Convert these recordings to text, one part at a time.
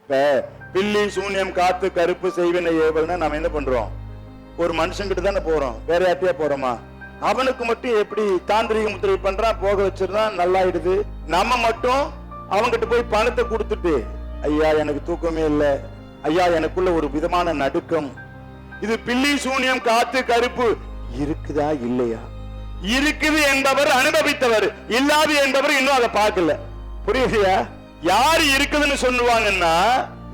இப்ப பில்லி சூன்யம் காத்து கருப்பு செய்வினை ஏவல்னா நம்ம என்ன பண்றோம்? ஒரு மனுஷங்கிட்ட தானே போறோம், வேற யார்ட்டையா போறோமா? அவனுக்கு மட்டும் எப்படி தாந்திரிக முத்திரை பண்றான், போக வச்சிருந்தான், நல்லாயிடுது. நம்ம மட்டும் அவங்கிட்ட போய் பணத்தை கொடுத்துட்டு, ஐயா எனக்கு தூக்கமே இல்லை, ஐயா எனக்குள்ள ஒரு விதமான நடுக்கம், இது பில்லி சூன்யம் காத்து கருப்பு இருக்குதா இல்லையா? இருக்குது என்பவர் அனுபவித்தவர், இல்லாது என்பவர் இன்னும் அதை பார்க்கல. புரியுதுயா? யாரு இருக்குதுன்னு சொல்லுவாங்கன்னா,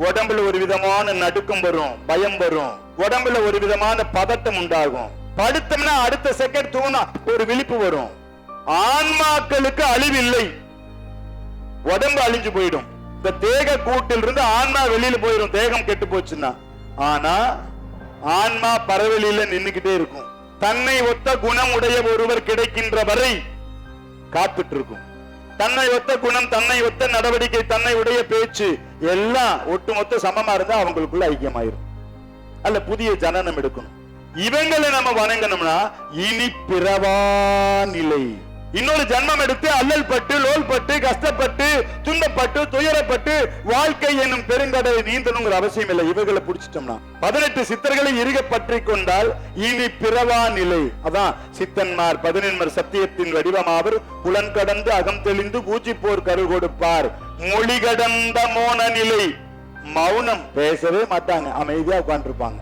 உடம்புல ஒரு விதமான நடுக்கம் வரும், பயம் வரும், உடம்புல ஒரு விதமான பதட்டம் உண்டாகும். படுத்தோம்னா அடுத்த செகண்ட் தூங்கினா ஒரு விழிப்பு வரும். ஆன்மாக்களுக்கு அழிவில்லை, உடம்பு அழிஞ்சு போயிடும். இந்த தேக கூட்டில் இருந்து ஆன்மா வெளியில போயிடும், தேகம் கெட்டு போச்சுன்னா. ஆனா ஆன்மா பரவெளியில நின்னுகிட்டே இருக்கும். தன்னை ஒத்த குணம் உடைய ஒருவர் கிடைக்கின்ற வரை காத்துட்டு இருக்கும். தன்னை ஒத்த குணம், தன்னை ஒத்த நடவடிக்கை, தன்னை உடைய பேச்சு எல்லாம் ஒட்டுமொத்த சமமா இருந்தா அவங்களுக்குள்ள ஐக்கியமாயிரும். அல்ல புதிய ஜனனம் எடுக்கணும். இவங்களை நம்ம வணங்கணும்னா இனி பிறவா நிலை, இன்னொரு ஜன்மம் எடுத்து அல்லல் பட்டு, லோல் பட்டு, கஷ்டப்பட்டு, துன்பப்பட்டு, துயரப்பட்டு வாழ்க்கை என்னும் பெருங்கடலை நீந்தணுங்கிற அவசியம் இல்லை. இவர்களை பிடிச்சிட்டோம்னா 18 சித்தர்களை இறுக பற்றி கொண்டால் இனி பிறவா நிலை. அதான் சித்தன்மார் 11 சத்தியத்தின் வடிவமாவர், புலன் கடந்து அகம் தெளிந்து பூச்சி போர் கரு கொடுப்பார், மொழி கடந்த மோன நிலை. மௌனம், பேசவே மாட்டாங்க, அமைதியா உட்கார்ந்துருப்பாங்க.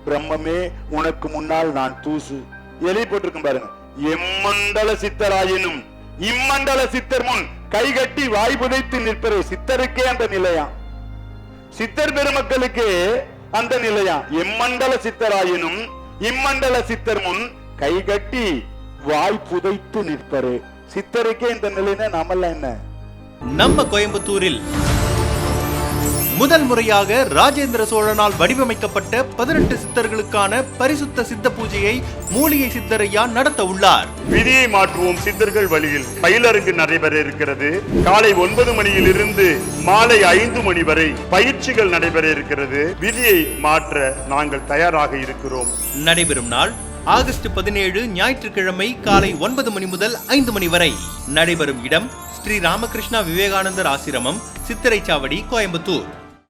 பிரம்மமே உனக்கு முன்னால் நான் தூசு, எழுதி போட்டிருக்கும் பாருங்க. எம்மண்டல சித்தராயினும் இம்மண்டல சித்தர் முன் கைகட்டி வாய் புதைத்து நிற்பரே. சித்தருக்கே அந்த நிலையா, சித்தர் பெருமக்களுக்கு அந்த நிலையா. எம்மண்டல சித்தராயினும் இம்மண்டல சித்தர் முன் கைகட்டி வாய் புதைத்து நிற்பரே. சித்தருக்கே இந்த நிலைனா நாமெல்லாம் என்ன? நம்ம கோயம்புத்தூரில் முதல் முறையாக ராஜேந்திர சோழனால் வடிவமைக்கப்பட்ட 18 சித்தர்களுக்கான பரிசுத்த சித்த பூஜையை மூலிகை சித்தரையா நடத்த உள்ளார். விதியை மாற்றுவோம் சித்தர்கள் வழியில் பயிலரங்கு நடைபெற இருக்கிறது. காலை 9 மணியிலிருந்து மாலை 5 மணி வரை பயிற்சிகள் நடைபெற இருக்கிறது. விதியை மாற்ற நாங்கள் தயாராக இருக்கிறோம். நடைபெறும் நாள் ஆகஸ்ட் 17 ஞாயிற்றுக்கிழமை காலை 9 மணி முதல் 5 மணி வரை. நடைபெறும் இடம் ஸ்ரீ ராமகிருஷ்ணா விவேகானந்தர் ஆசிரமம், சித்திரைச்சாவடி, கோயம்புத்தூர்.